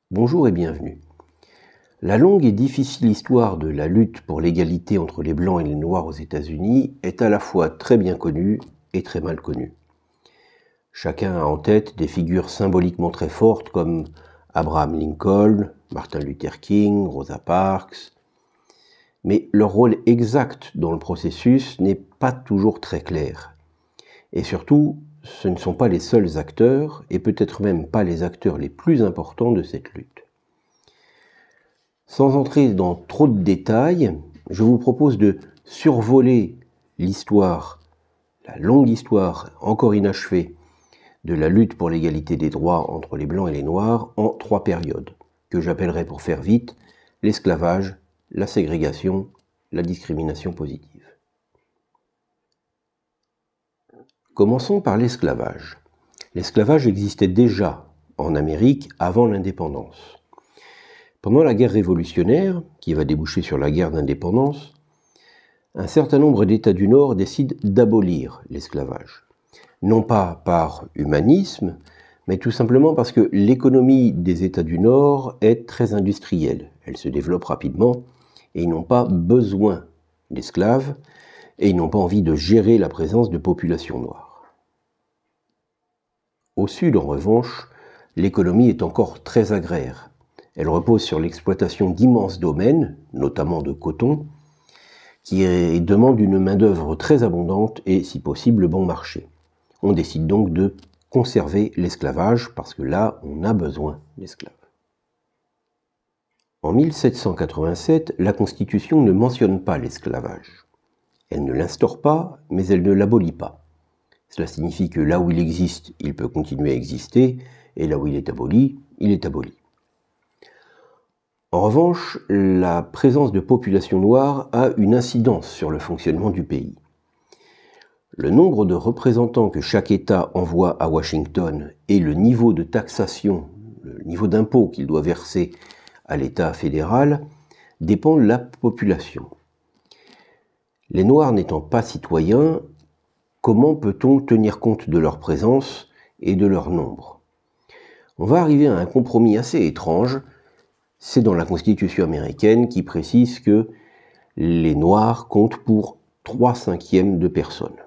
Bonjour et bienvenue. La longue et difficile histoire de la lutte pour l'égalité entre les Blancs et les Noirs aux États-Unis est à la fois très bien connue et très mal connue. Chacun a en tête des figures symboliquement très fortes comme Abraham Lincoln, Martin Luther King, Rosa Parks, mais leur rôle exact dans le processus n'est pas toujours très clair. Et surtout, ce ne sont pas les seuls acteurs, et peut-être même pas les acteurs les plus importants de cette lutte. Sans entrer dans trop de détails, je vous propose de survoler l'histoire, la longue histoire encore inachevée de la lutte pour l'égalité des droits entre les Blancs et les Noirs en 3 périodes, que j'appellerai pour faire vite l'esclavage, la ségrégation, la discrimination positive. Commençons par l'esclavage. L'esclavage existait déjà en Amérique avant l'indépendance. Pendant la guerre révolutionnaire, qui va déboucher sur la guerre d'indépendance, un certain nombre d'États du Nord décident d'abolir l'esclavage. Non pas par humanisme, mais tout simplement parce que l'économie des États du Nord est très industrielle. Elle se développe rapidement et ils n'ont pas besoin d'esclaves et ils n'ont pas envie de gérer la présence de populations noires. Au sud, en revanche, l'économie est encore très agraire. Elle repose sur l'exploitation d'immenses domaines, notamment de coton, qui demandent une main-d'œuvre très abondante et, si possible, bon marché. On décide donc de conserver l'esclavage parce que là, on a besoin d'esclaves. En 1787, la Constitution ne mentionne pas l'esclavage. Elle ne l'instaure pas, mais elle ne l'abolit pas. Cela signifie que là où il existe, il peut continuer à exister, et là où il est aboli, il est aboli. En revanche, la présence de populations noires a une incidence sur le fonctionnement du pays. Le nombre de représentants que chaque État envoie à Washington et le niveau de taxation, le niveau d'impôt qu'il doit verser à l'État fédéral dépend de la population. Les Noirs n'étant pas citoyens, comment peut-on tenir compte de leur présence et de leur nombre? On va arriver à un compromis assez étrange. C'est dans la Constitution américaine qui précise que les Noirs comptent pour 3/5 de personnes.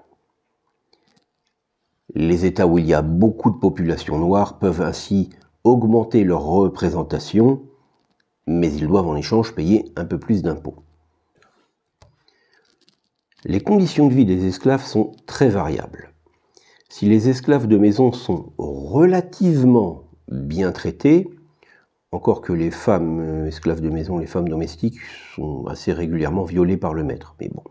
Les États où il y a beaucoup de population noire peuvent ainsi augmenter leur représentation, mais ils doivent en échange payer un peu plus d'impôts. Les conditions de vie des esclaves sont très variables. Si les esclaves de maison sont relativement bien traités, encore que les femmes esclaves de maison, les femmes domestiques, sont assez régulièrement violées par le maître. Mais bon,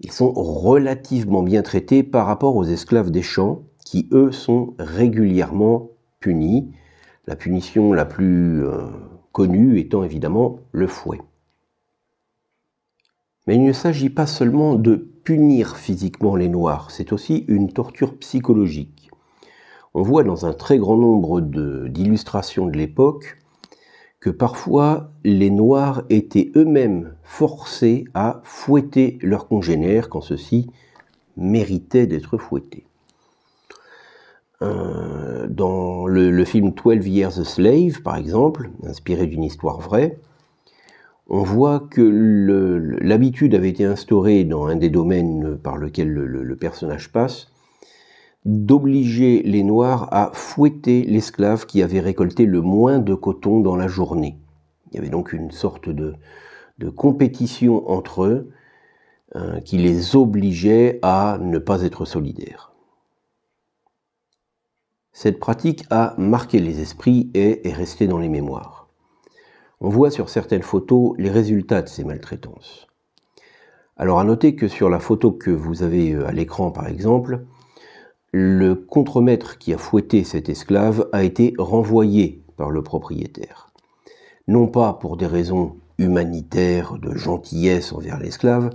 ils sont relativement bien traités par rapport aux esclaves des champs, qui eux sont régulièrement punis. La punition la plus connue étant évidemment le fouet. Mais il ne s'agit pas seulement de punir physiquement les Noirs, c'est aussi une torture psychologique. On voit dans un très grand nombre d'illustrations de l'époque que parfois les Noirs étaient eux-mêmes forcés à fouetter leurs congénères quand ceux-ci méritaient d'être fouettés. Dans le film 12 Years a Slave, par exemple, inspiré d'une histoire vraie, on voit que l'habitude avait été instaurée dans un des domaines par lequel le personnage passe, d'obliger les Noirs à fouetter l'esclave qui avait récolté le moins de coton dans la journée. Il y avait donc une sorte de compétition entre eux qui les obligeait à ne pas être solidaires. Cette pratique a marqué les esprits et est restée dans les mémoires. On voit sur certaines photos les résultats de ces maltraitances. Alors à noter que sur la photo que vous avez à l'écran par exemple, le contremaître qui a fouetté cet esclave a été renvoyé par le propriétaire. Non pas pour des raisons humanitaires, de gentillesse envers l'esclave,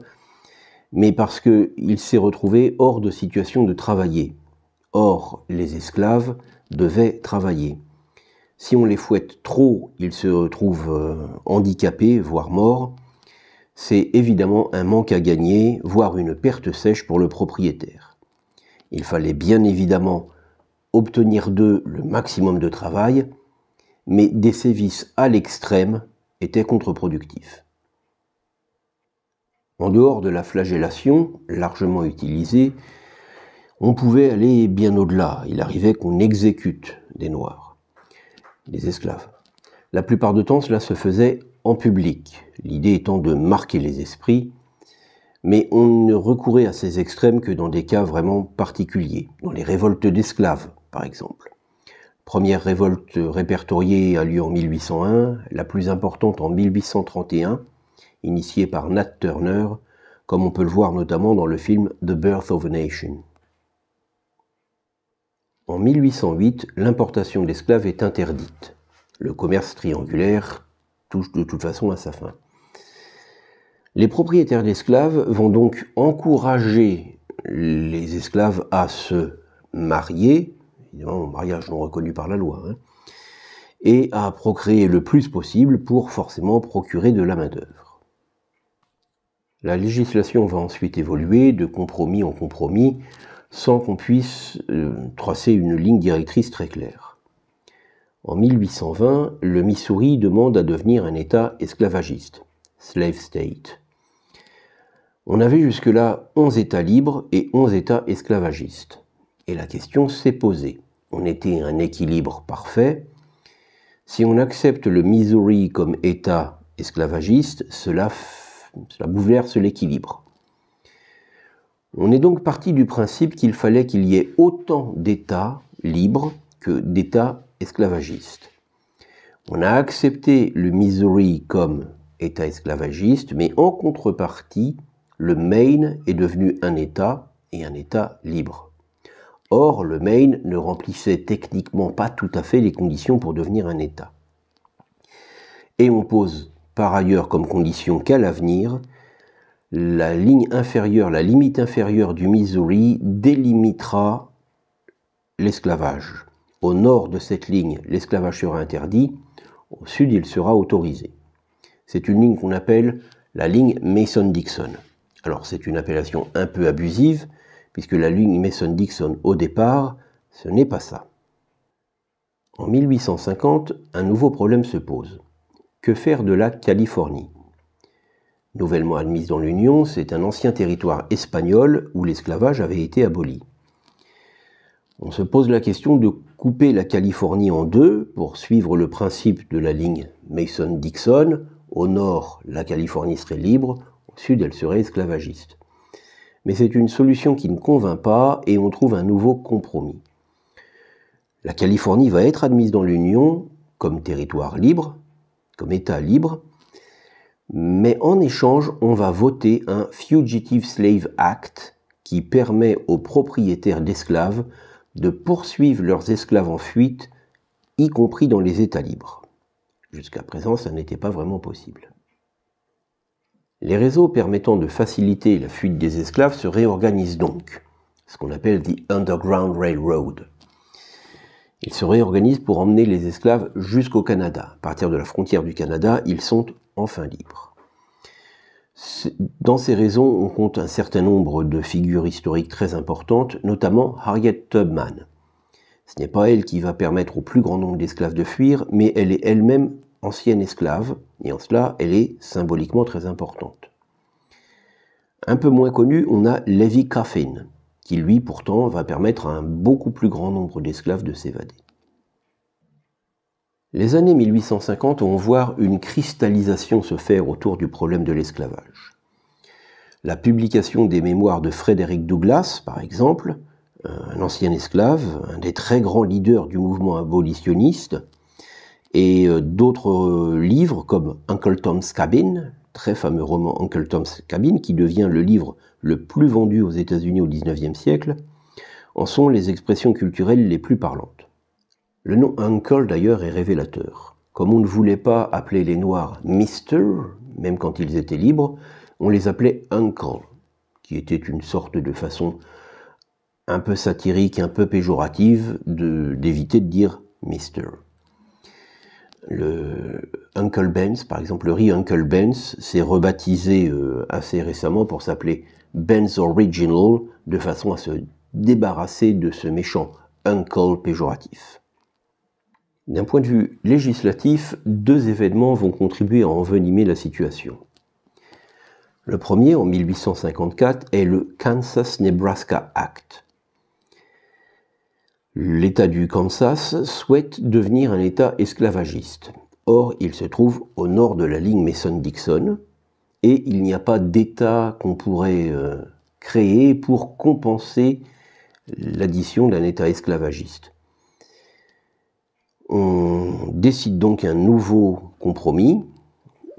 mais parce qu'il s'est retrouvé hors de situation de travailler. Or, les esclaves devaient travailler. Si on les fouette trop, ils se retrouvent handicapés, voire morts. C'est évidemment un manque à gagner, voire une perte sèche pour le propriétaire. Il fallait bien évidemment obtenir d'eux le maximum de travail, mais des sévices à l'extrême étaient contre-productifs. En dehors de la flagellation, largement utilisée, on pouvait aller bien au-delà. Il arrivait qu'on exécute des Noirs, des esclaves. La plupart du temps, cela se faisait en public, l'idée étant de marquer les esprits, mais on ne recourait à ces extrêmes que dans des cas vraiment particuliers, dans les révoltes d'esclaves, par exemple. Première révolte répertoriée a lieu en 1801, la plus importante en 1831, initiée par Nat Turner, comme on peut le voir notamment dans le film The Birth of a Nation. En 1808, l'importation d'esclaves est interdite. Le commerce triangulaire touche de toute façon à sa fin. Les propriétaires d'esclaves vont donc encourager les esclaves à se marier, évidemment mariage non reconnu par la loi, et à procréer le plus possible pour forcément procurer de la main-d'œuvre. La législation va ensuite évoluer de compromis en compromis sans qu'on puisse tracer une ligne directrice très claire. En 1820, le Missouri demande à devenir un État esclavagiste, slave state. On avait jusque-là 11 États libres et 11 États esclavagistes. Et la question s'est posée. On était à un équilibre parfait. Si on accepte le Missouri comme État esclavagiste, cela bouleverse l'équilibre. On est donc parti du principe qu'il fallait qu'il y ait autant d'États libres que d'États esclavagistes. On a accepté le Missouri comme État esclavagiste, mais en contrepartie, le Maine est devenu un État et un État libre. Or, le Maine ne remplissait techniquement pas tout à fait les conditions pour devenir un État. Et on pose par ailleurs comme condition qu'à l'avenir, la limite inférieure du Missouri délimitera l'esclavage. Au nord de cette ligne, l'esclavage sera interdit, au sud, il sera autorisé. C'est une ligne qu'on appelle la ligne Mason-Dixon. Alors, c'est une appellation un peu abusive, puisque la ligne Mason-Dixon, au départ, ce n'est pas ça. En 1850, un nouveau problème se pose. Que faire de la Californie ? Nouvellement admise dans l'Union, c'est un ancien territoire espagnol où l'esclavage avait été aboli. On se pose la question de couper la Californie en deux pour suivre le principe de la ligne Mason-Dixon. Au nord, la Californie serait libre, au sud, elle serait esclavagiste. Mais c'est une solution qui ne convainc pas et on trouve un nouveau compromis. La Californie va être admise dans l'Union comme territoire libre, comme État libre, mais en échange, on va voter un Fugitive Slave Act qui permet aux propriétaires d'esclaves de poursuivre leurs esclaves en fuite, y compris dans les États libres. Jusqu'à présent, ça n'était pas vraiment possible. Les réseaux permettant de faciliter la fuite des esclaves se réorganisent donc, ce qu'on appelle the Underground Railroad. Ils se réorganisent pour emmener les esclaves jusqu'au Canada. À partir de la frontière du Canada, ils sont enfin libres. Dans ces réseaux, on compte un certain nombre de figures historiques très importantes, notamment Harriet Tubman. Ce n'est pas elle qui va permettre au plus grand nombre d'esclaves de fuir, mais elle est elle-même ancienne esclave, et en cela, elle est symboliquement très importante. Un peu moins connu, on a Levi Coffin, qui lui, pourtant, va permettre à un beaucoup plus grand nombre d'esclaves de s'évader. Les années 1850 vont voir une cristallisation se faire autour du problème de l'esclavage. La publication des mémoires de Frederick Douglass, par exemple, un ancien esclave, un des très grands leaders du mouvement abolitionniste, et d'autres livres comme Uncle Tom's Cabin, très fameux roman Uncle Tom's Cabin, qui devient le livre le plus vendu aux États-Unis au XIXe siècle, en sont les expressions culturelles les plus parlantes. Le nom Uncle d'ailleurs est révélateur. Comme on ne voulait pas appeler les Noirs Mister, même quand ils étaient libres, on les appelait Uncle, qui était une sorte de façon un peu satirique, un peu péjorative d'éviter de dire Mister. Le Uncle Ben's, par exemple, le riz Uncle Ben's s'est rebaptisé assez récemment pour s'appeler Ben's Original, de façon à se débarrasser de ce méchant Uncle péjoratif. D'un point de vue législatif, deux événements vont contribuer à envenimer la situation. Le premier, en 1854, est le Kansas-Nebraska Act. L'État du Kansas souhaite devenir un État esclavagiste. Or, il se trouve au nord de la ligne Mason-Dixon et il n'y a pas d'État qu'on pourrait créer pour compenser l'addition d'un État esclavagiste. On décide donc un nouveau compromis.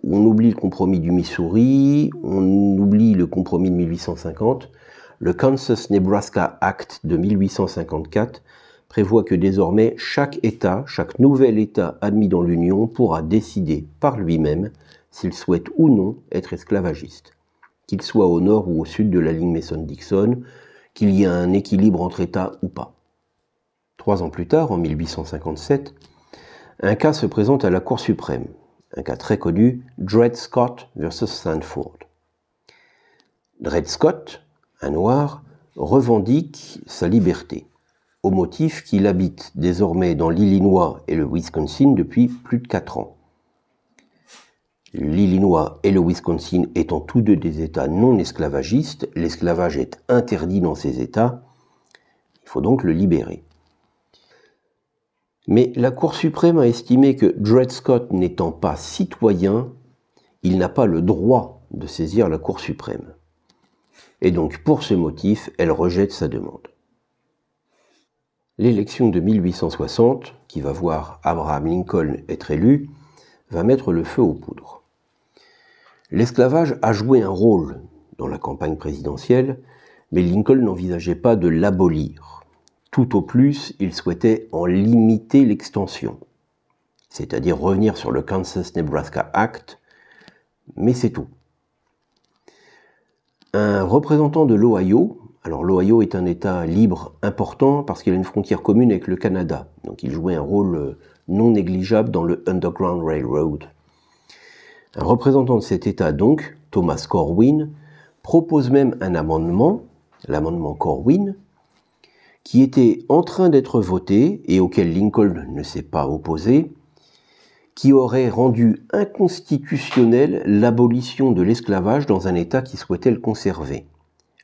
On oublie le compromis du Missouri, on oublie le compromis de 1850. Le Kansas-Nebraska Act de 1854 prévoit que désormais chaque État, chaque nouvel État admis dans l'Union pourra décider par lui-même s'il souhaite ou non être esclavagiste, qu'il soit au nord ou au sud de la ligne Mason-Dixon, qu'il y ait un équilibre entre États ou pas. 3 ans plus tard, en 1857, un cas se présente à la Cour suprême. Un cas très connu, Dred Scott versus Sanford. Dred Scott, un noir, revendique sa liberté, au motif qu'il habite désormais dans l'Illinois et le Wisconsin depuis plus de 4 ans. L'Illinois et le Wisconsin étant tous deux des États non esclavagistes, l'esclavage est interdit dans ces États, il faut donc le libérer. Mais la Cour suprême a estimé que Dred Scott n'étant pas citoyen, il n'a pas le droit de saisir la Cour suprême. Et donc, pour ce motif, elle rejette sa demande. L'élection de 1860, qui va voir Abraham Lincoln être élu, va mettre le feu aux poudres. L'esclavage a joué un rôle dans la campagne présidentielle, mais Lincoln n'envisageait pas de l'abolir. Tout au plus, il souhaitait en limiter l'extension, c'est-à-dire revenir sur le Kansas-Nebraska Act, mais c'est tout. Un représentant de l'Ohio, alors l'Ohio est un État libre important parce qu'il a une frontière commune avec le Canada, donc il jouait un rôle non négligeable dans le Underground Railroad. Un représentant de cet État donc, Thomas Corwin, propose même un amendement, l'amendement Corwin, qui était en train d'être voté et auquel Lincoln ne s'est pas opposé, qui aurait rendu inconstitutionnelle l'abolition de l'esclavage dans un État qui souhaitait le conserver.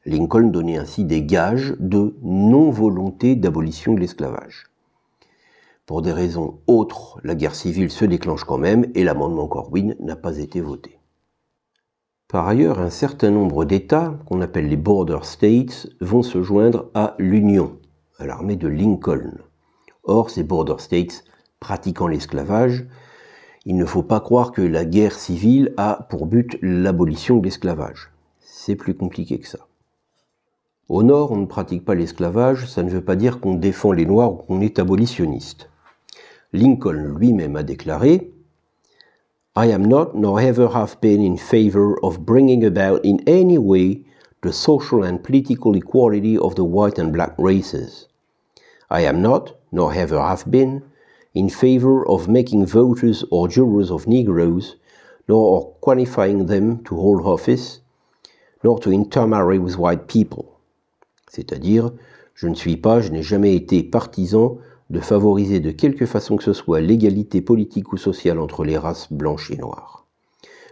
Lincoln donnait ainsi des gages de non-volonté d'abolition de l'esclavage. Pour des raisons autres, la guerre civile se déclenche quand même et l'amendement Corwin n'a pas été voté. Par ailleurs, un certain nombre d'États, qu'on appelle les Border States, vont se joindre à l'Union, à l'armée de Lincoln. Or, ces Border States pratiquant l'esclavage, il ne faut pas croire que la guerre civile a pour but l'abolition de l'esclavage. C'est plus compliqué que ça. Au nord, on ne pratique pas l'esclavage, ça ne veut pas dire qu'on défend les Noirs ou qu'on est abolitionniste. Lincoln lui-même a déclaré « I am not nor ever have been in favor of bringing about in any way the social and political equality of the white and black races. I am not, nor ever have been, in favor of making voters or jurors of Negroes, nor of qualifying them to hold office, nor to intermarry with white people. » C'est-à-dire, je n'ai jamais été partisan de favoriser de quelque façon que ce soit l'égalité politique ou sociale entre les races blanches et noires.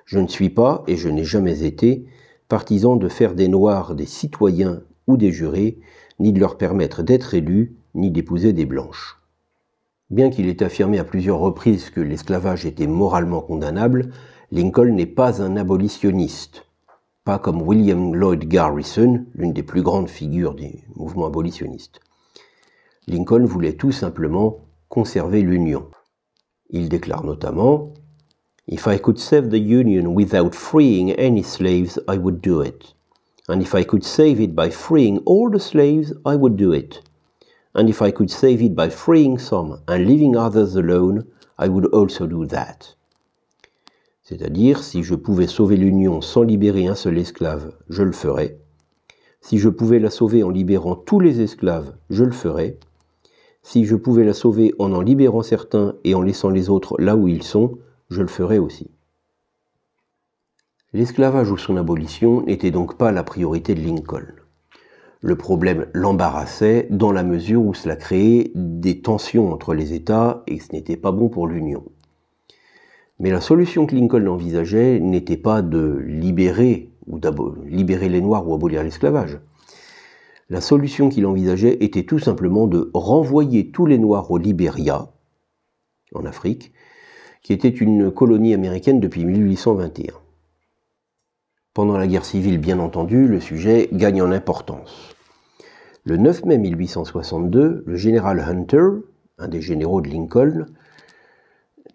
Je ne suis pas, et je n'ai jamais été, partisan de faire des Noirs des citoyens ou des jurés, ni de leur permettre d'être élus, ni d'épouser des blanches. Bien qu'il ait affirmé à plusieurs reprises que l'esclavage était moralement condamnable, Lincoln n'est pas un abolitionniste, pas comme William Lloyd Garrison, l'une des plus grandes figures du mouvement abolitionniste. Lincoln voulait tout simplement conserver l'Union. Il déclare notamment « If I could save the Union without freeing any slaves, I would do it. And if I could save it by freeing all the slaves, I would do it. And if I could save it by freeing some and leaving others alone, I would also do that. » C'est-à-dire, si je pouvais sauver l'Union sans libérer un seul esclave, je le ferais. Si je pouvais la sauver en libérant tous les esclaves, je le ferais. Si je pouvais la sauver en libérant certains et en laissant les autres là où ils sont, je le ferais aussi. L'esclavage ou son abolition n'était donc pas la priorité de Lincoln. Le problème l'embarrassait dans la mesure où cela créait des tensions entre les États et ce n'était pas bon pour l'Union. Mais la solution que Lincoln envisageait n'était pas de libérer les Noirs ou abolir l'esclavage. La solution qu'il envisageait était tout simplement de renvoyer tous les Noirs au Libéria, en Afrique, qui était une colonie américaine depuis 1821. Pendant la guerre civile, bien entendu, le sujet gagne en importance. Le 9 mai 1862, le général Hunter, un des généraux de Lincoln,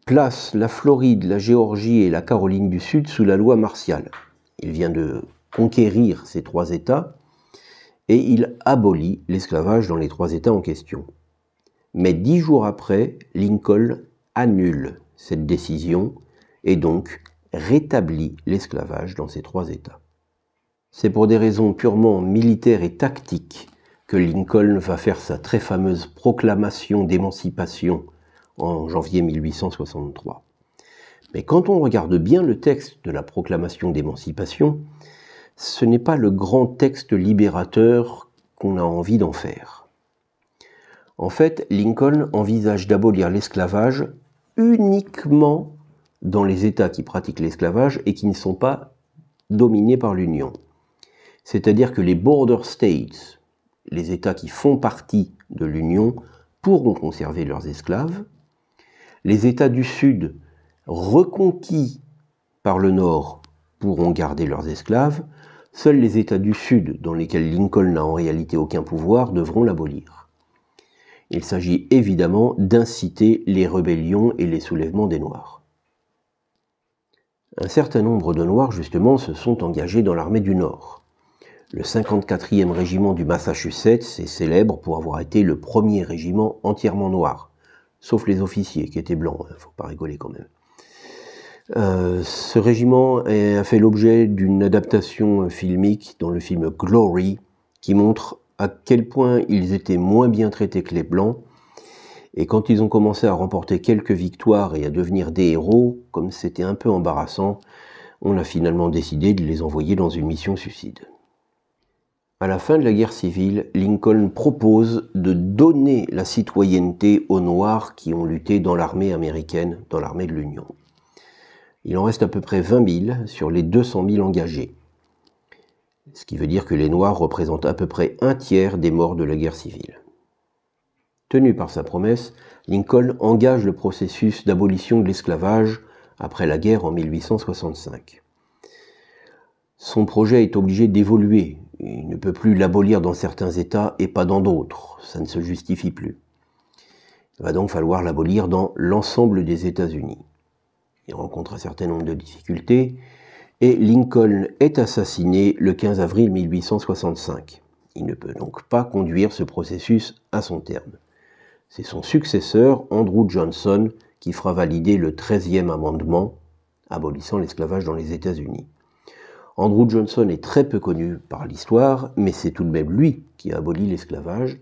place la Floride, la Géorgie et la Caroline du Sud sous la loi martiale. Il vient de conquérir ces 3 États et il abolit l'esclavage dans les 3 États en question. Mais 10 jours après, Lincoln annule cette décision et donc rétablit l'esclavage dans ces 3 États. C'est pour des raisons purement militaires et tactiques que Lincoln va faire sa très fameuse proclamation d'émancipation en janvier 1863. Mais quand on regarde bien le texte de la proclamation d'émancipation, ce n'est pas le grand texte libérateur qu'on a envie d'en faire. En fait, Lincoln envisage d'abolir l'esclavage uniquement dans les États qui pratiquent l'esclavage et qui ne sont pas dominés par l'Union. C'est-à-dire que les border states, les États qui font partie de l'Union, pourront conserver leurs esclaves. Les États du Sud, reconquis par le Nord, pourront garder leurs esclaves. Seuls les États du Sud, dans lesquels Lincoln n'a en réalité aucun pouvoir, devront l'abolir. Il s'agit évidemment d'inciter les rébellions et les soulèvements des Noirs. Un certain nombre de Noirs, justement, se sont engagés dans l'armée du Nord. Le 54e régiment du Massachusetts est célèbre pour avoir été le premier régiment entièrement noir, sauf les officiers qui étaient blancs, faut pas rigoler quand même. Ce régiment a fait l'objet d'une adaptation filmique dans le film Glory, qui montre à quel point ils étaient moins bien traités que les Blancs, et quand ils ont commencé à remporter quelques victoires et à devenir des héros, comme c'était un peu embarrassant, on a finalement décidé de les envoyer dans une mission suicide. À la fin de la guerre civile, Lincoln propose de donner la citoyenneté aux Noirs qui ont lutté dans l'armée américaine, dans l'armée de l'Union. Il en reste à peu près 20 000 sur les 200 000 engagés. Ce qui veut dire que les Noirs représentent à peu près un tiers des morts de la guerre civile. Tenu par sa promesse, Lincoln engage le processus d'abolition de l'esclavage après la guerre en 1865. Son projet est obligé d'évoluer. Il ne peut plus l'abolir dans certains États et pas dans d'autres. Ça ne se justifie plus. Il va donc falloir l'abolir dans l'ensemble des États-Unis. Il rencontre un certain nombre de difficultés et Lincoln est assassiné le 15 avril 1865. Il ne peut donc pas conduire ce processus à son terme. C'est son successeur, Andrew Johnson, qui fera valider le 13e amendement abolissant l'esclavage dans les États-Unis. Andrew Johnson est très peu connu par l'histoire, mais c'est tout de même lui qui a aboli l'esclavage,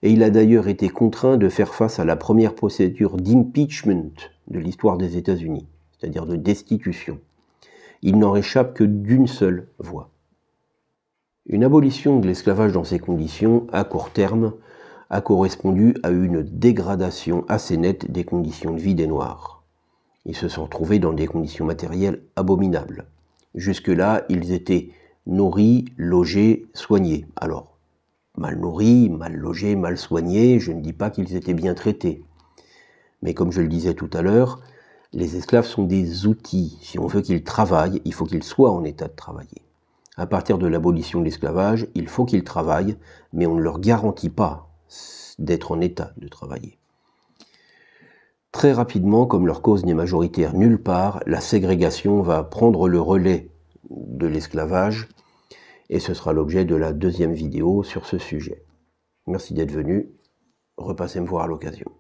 et il a d'ailleurs été contraint de faire face à la première procédure d'impeachment de l'histoire des États-Unis, c'est-à-dire de destitution. Il n'en réchappe que d'une seule voie. Une abolition de l'esclavage dans ces conditions, à court terme, a correspondu à une dégradation assez nette des conditions de vie des Noirs. Ils se sont retrouvés dans des conditions matérielles abominables. Jusque-là, ils étaient nourris, logés, soignés. Alors, mal nourris, mal logés, mal soignés, je ne dis pas qu'ils étaient bien traités. Mais comme je le disais tout à l'heure, les esclaves sont des outils. Si on veut qu'ils travaillent, il faut qu'ils soient en état de travailler. À partir de l'abolition de l'esclavage, il faut qu'ils travaillent, mais on ne leur garantit pas d'être en état de travailler. Très rapidement, comme leur cause n'est majoritaire nulle part, la ségrégation va prendre le relais de l'esclavage et ce sera l'objet de la deuxième vidéo sur ce sujet. Merci d'être venu, repassez me voir à l'occasion.